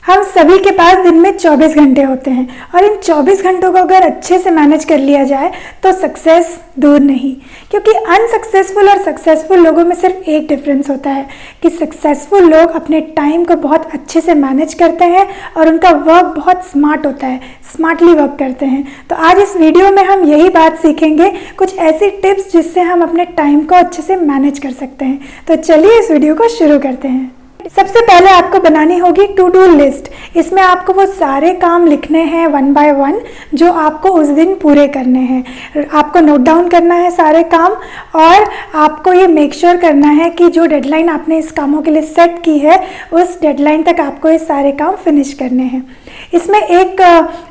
हम सभी के पास दिन में 24 घंटे होते हैं और इन 24 घंटों को अगर अच्छे से मैनेज कर लिया जाए तो सक्सेस दूर नहीं। क्योंकि अनसक्सेसफुल और सक्सेसफुल लोगों में सिर्फ एक डिफरेंस होता है कि सक्सेसफुल लोग अपने टाइम को बहुत अच्छे से मैनेज करते हैं और उनका वर्क बहुत स्मार्ट होता है, स्मार्टली वर्क करते हैं। तो आज इस वीडियो में हम यही बात सीखेंगे, कुछ ऐसी टिप्स जिससे हम अपने टाइम को अच्छे से मैनेज कर सकते हैं। तो चलिए इस वीडियो को शुरू करते हैं। सबसे पहले आपको बनानी होगी टू डू लिस्ट। इसमें आपको वो सारे काम लिखने हैं वन बाय वन जो आपको उस दिन पूरे करने हैं। आपको नोट डाउन करना है सारे काम और आपको ये मेक श्योर करना है कि जो डेडलाइन आपने इस कामों के लिए सेट की है उस डेडलाइन तक आपको ये सारे काम फिनिश करने हैं। इसमें एक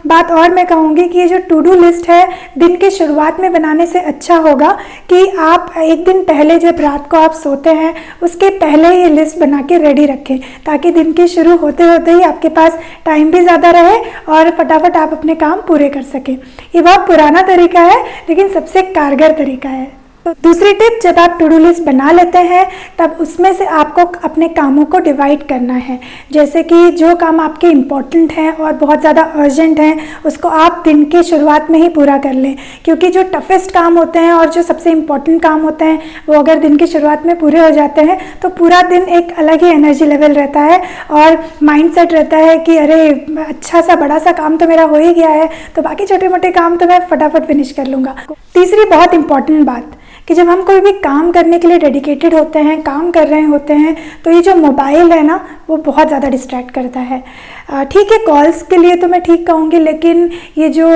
बात और मैं कहूँगी कि ये जो टू डू लिस्ट है दिन के शुरुआत में बनाने से अच्छा होगा कि आप एक दिन पहले जब रात को आप सोते हैं उसके पहले ये लिस्ट बना के रेडी रखें, ताकि दिन के शुरू होते होते ही आपके पास टाइम भी ज़्यादा रहे और फटाफट आप अपने काम पूरे कर सकें। ये बहुत पुराना तरीका है लेकिन सबसे कारगर तरीका है। तो दूसरी टिप, जब आप टू डू लिस्ट बना लेते हैं तब उसमें से आपको अपने कामों को डिवाइड करना है। जैसे कि जो काम आपके इम्पोर्टेंट हैं और बहुत ज़्यादा अर्जेंट हैं उसको आप दिन के शुरुआत में ही पूरा कर लें, क्योंकि जो टफेस्ट काम होते हैं और जो सबसे इम्पोर्टेंट काम होते हैं वो अगर दिन की शुरुआत में पूरे हो जाते हैं तो पूरा दिन एक अलग ही एनर्जी लेवल रहता है और माइंड सेट रहता है कि अरे अच्छा सा बड़ा सा काम तो मेरा हो ही गया है, तो बाकी छोटे मोटे काम तो मैं फटाफट फिनिश कर लूँगा। तीसरी बहुत इंपॉर्टेंट बात कि जब हम कोई भी काम करने के लिए डेडिकेटेड होते हैं, काम कर रहे होते हैं, तो ये जो मोबाइल है ना वो बहुत ज़्यादा डिस्ट्रैक्ट करता है। ठीक है, कॉल्स के लिए तो मैं ठीक कहूँगी, लेकिन ये जो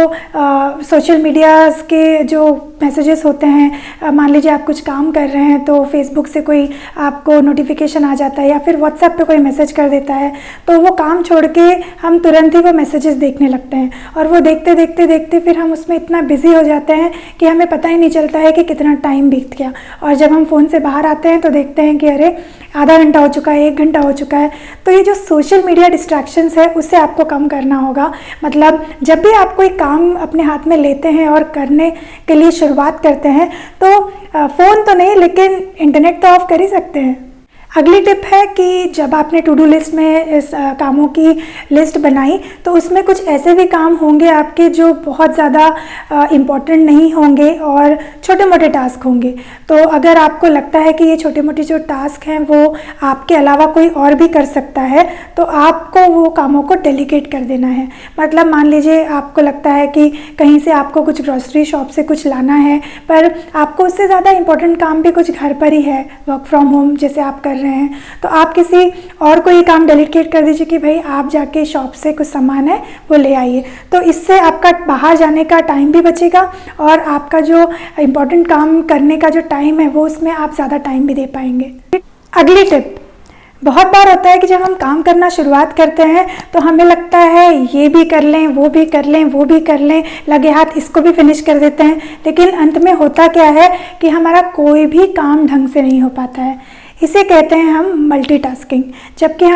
सोशल मीडिया के जो मैसेजेस होते हैं, मान लीजिए आप कुछ काम कर रहे हैं तो फेसबुक से कोई आपको नोटिफिकेशन आ जाता है या फिर व्हाट्सएप पे कोई मैसेज कर देता है, तो वो काम छोड़ के हम तुरंत ही वो मैसेजेस देखने लगते हैं और वो देखते देखते देखते फिर हम उसमें इतना बिजी हो जाते हैं कि हमें पता ही नहीं चलता है कि कितना टाइम बीत गया। और जब हम फ़ोन से बाहर आते हैं तो देखते हैं कि अरे आधा घंटा हो चुका है, 1 घंटा हो चुका है। तो ये जो सोशल मीडिया डिस्ट्रैक्शंस है उससे आपको कम करना होगा। मतलब जब भी आप कोई काम अपने हाथ में लेते हैं और करने के लिए शुरुआत करते हैं तो फ़ोन तो नहीं लेकिन इंटरनेट तो ऑफ कर ही सकते हैं। अगली टिप है कि जब आपने टू डू लिस्ट में इस कामों की लिस्ट बनाई तो उसमें कुछ ऐसे भी काम होंगे आपके जो बहुत ज़्यादा इम्पॉर्टेंट नहीं होंगे और छोटे मोटे टास्क होंगे। तो अगर आपको लगता है कि ये छोटे मोटे जो टास्क हैं वो आपके अलावा कोई और भी कर सकता है तो आपको वो कामों को डेलीगेट कर देना है। मतलब मान लीजिए आपको लगता है कि कहीं से आपको कुछ ग्रॉसरी शॉप से कुछ लाना है, पर आपको उससे ज़्यादा इम्पोर्टेंट काम भी कुछ घर पर ही है, वर्क फ्रॉम होम जैसे आप कर रहे हैं, तो आप किसी और को ये काम डेलीगेट कर दीजिए कि भाई आप जाके शॉप से कुछ सामान है वो ले आइए। तो इससे आपका बाहर जाने का टाइम भी बचेगा और आपका जो इम्पोर्टेंट काम करने का जो टाइम है वो उसमें आप ज़्यादा टाइम भी दे पाएंगे। अगली टिप, बहुत बार होता है कि जब हम काम करना शुरुआत करते हैं तो हमें लगता है ये भी कर लें, वो भी कर लें, वो भी कर लें, लगे हाथ इसको भी फिनिश कर देते हैं, लेकिन अंत में होता क्या है कि हमारा कोई भी काम ढंग से नहीं हो पाता है। इसे कहते हैं हम मल्टीटास्किंग। जबकि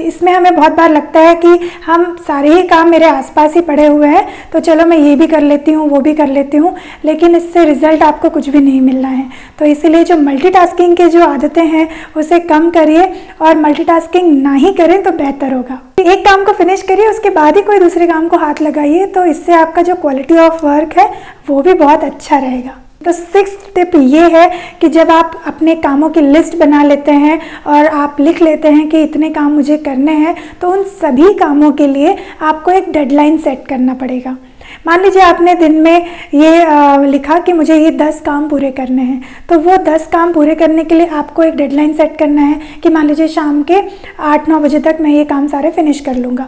इसमें हमें बहुत बार लगता है कि हम सारे ही काम मेरे आसपास ही पड़े हुए हैं तो चलो मैं ये भी कर लेती हूँ, वो भी कर लेती हूँ, लेकिन इससे रिजल्ट आपको कुछ भी नहीं मिलना है। तो इसीलिए जो मल्टीटास्किंग की जो आदतें हैं उसे कम करिए और मल्टीटास्किंग ना ही करें तो बेहतर होगा। एक काम को फिनिश करिए उसके बाद ही कोई दूसरे काम को हाथ लगाइए, तो इससे आपका जो क्वालिटी ऑफ वर्क है वो भी बहुत अच्छा रहेगा। तो 6th टिप ये है कि जब आप अपने कामों की लिस्ट बना लेते हैं और आप लिख लेते हैं कि इतने काम मुझे करने हैं, तो उन सभी कामों के लिए आपको एक डेडलाइन सेट करना पड़ेगा। मान लीजिए आपने दिन में ये लिखा कि मुझे ये 10 काम पूरे करने हैं, तो वो 10 काम पूरे करने के लिए आपको एक डेडलाइन सेट करना है कि मान लीजिए शाम के 8-9 बजे तक मैं ये काम सारे फिनिश कर लूँगा।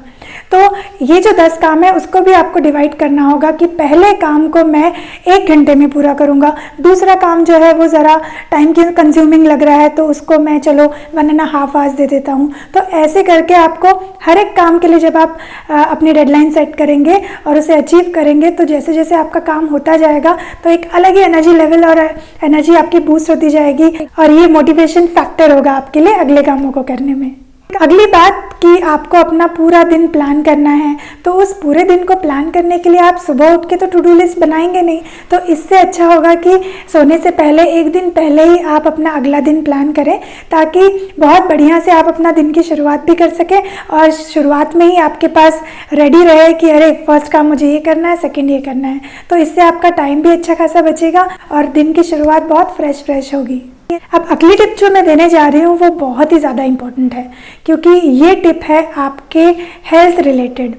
तो ये जो 10 काम है उसको भी आपको डिवाइड करना होगा कि पहले काम को मैं 1 घंटे में पूरा करूँगा, दूसरा काम जो है वो ज़रा टाइम कंज्यूमिंग लग रहा है तो उसको मैं चलो 1.5 आवर्स दे देता हूँ। तो ऐसे करके आपको हर एक काम के लिए जब आप अपनी डेडलाइन सेट करेंगे और उसे अचीव करेंगे तो जैसे जैसे आपका काम होता जाएगा तो एक अलग ही एनर्जी लेवल और एनर्जी आपकी बूस्ट होती जाएगी और ये मोटिवेशन फैक्टर होगा आपके लिए अगले कामों को करने में। अगली बात कि आपको अपना पूरा दिन प्लान करना है, तो उस पूरे दिन को प्लान करने के लिए आप सुबह उठ के तो टू डू लिस्ट बनाएंगे नहीं, तो इससे अच्छा होगा कि सोने से पहले एक दिन पहले ही आप अपना अगला दिन प्लान करें, ताकि बहुत बढ़िया से आप अपना दिन की शुरुआत भी कर सकें और शुरुआत में ही आपके पास रेडी रहे कि अरे फर्स्ट काम मुझे ये करना है, सेकेंड ये करना है। तो इससे आपका टाइम भी अच्छा खासा बचेगा और दिन की शुरुआत बहुत फ्रेश होगी। अब अगली टिप जो मैं देने जा रही हूँ वो बहुत ही ज़्यादा इम्पोर्टेंट है, क्योंकि ये टिप है आपके हेल्थ रिलेटेड।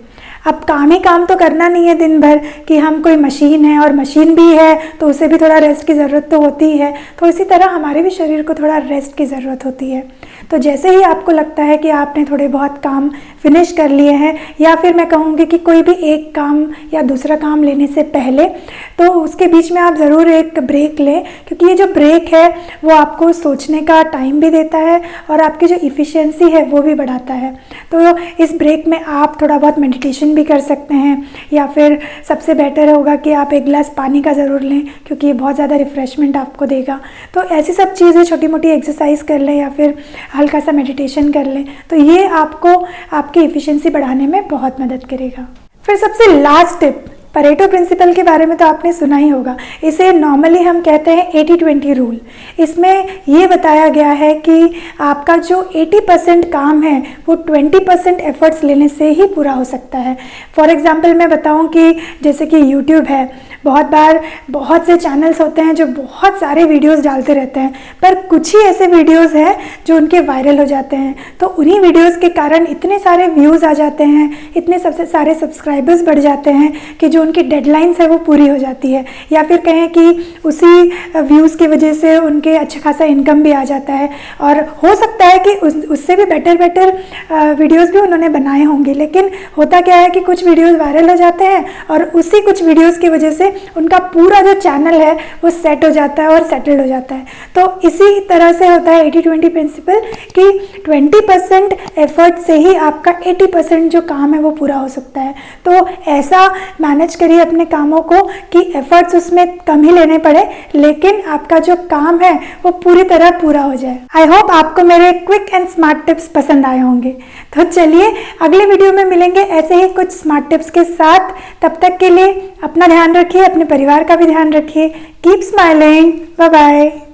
अब काम ही काम तो करना नहीं है दिन भर कि हम कोई मशीन है, और मशीन भी है तो उसे भी थोड़ा रेस्ट की ज़रूरत तो होती है, तो इसी तरह हमारे भी शरीर को थोड़ा रेस्ट की ज़रूरत होती है। तो जैसे ही आपको लगता है कि आपने थोड़े बहुत काम फिनिश कर लिए हैं, या फिर मैं कहूँगी कि कोई भी एक काम या दूसरा काम लेने से पहले, तो उसके बीच में आप ज़रूर एक ब्रेक लें, क्योंकि ये जो ब्रेक है वो आपको सोचने का टाइम भी देता है और आपकी जो इफ़िशियंसी है वो भी बढ़ाता है। तो इस ब्रेक में आप थोड़ा बहुत मेडिटेशन भी कर सकते हैं, या फिर सबसे बेटर होगा कि आप एक गिलास पानी का ज़रूर लें, क्योंकि ये बहुत ज़्यादा रिफ़्रेशमेंट आपको देगा। तो ऐसी सब चीज़ें, छोटी मोटी एक्सरसाइज कर लें या फिर हल्का सा मेडिटेशन कर लें, तो ये आपको आपकी एफिशिएंसी बढ़ाने में बहुत मदद करेगा। फिर सबसे लास्ट टिप, परेटो प्रिंसिपल के बारे में तो आपने सुना ही होगा। इसे नॉर्मली हम कहते हैं 80-20 रूल। इसमें ये बताया गया है कि आपका जो 80% काम है वो 20% एफर्ट्स लेने से ही पूरा हो सकता है। फॉर एग्ज़ाम्पल मैं बताऊं कि जैसे कि यूट्यूब है, बहुत बार बहुत से चैनल्स होते हैं जो बहुत सारे वीडियोस डालते रहते हैं, पर कुछ ही ऐसे वीडियोस हैं जो उनके वायरल हो जाते हैं। तो उन्हीं वीडियोस के कारण इतने सारे व्यूज़ आ जाते हैं, इतने सबसे सारे सब्सक्राइबर्स बढ़ जाते हैं कि जो उनकी डेडलाइंस है वो पूरी हो जाती है, या फिर कहें कि उसी व्यूज़ की वजह से उनके अच्छा खासा इनकम भी आ जाता है। और हो सकता है कि उससे भी बेटर वीडियोज़ भी उन्होंने बनाए होंगे, लेकिन होता क्या है कि कुछ वीडियोज़ वायरल हो जाते हैं और उसी कुछ वीडियोज़ की वजह से उनका पूरा जो चैनल है वो सेट हो जाता है और सेटल्ड हो जाता है। तो इसी तरह से होता है 80-20 प्रिंसिपल कि 20% एफर्ट से ही आपका 80% जो काम है वो पूरा हो सकता है। तो ऐसा मैनेज करिए अपने कामों को कि एफर्ट्स उसमें कम ही लेने पड़े, लेकिन आपका जो काम है वो पूरी तरह पूरा हो जाए। आई होप आपको मेरे क्विक एंड स्मार्ट टिप्स पसंद आए होंगे। तो चलिए अगले वीडियो में मिलेंगे ऐसे ही कुछ स्मार्ट टिप्स के साथ। तब तक के लिए अपना ध्यान रखिए, अपने परिवार का भी ध्यान रखिए। Keep smiling, bye bye.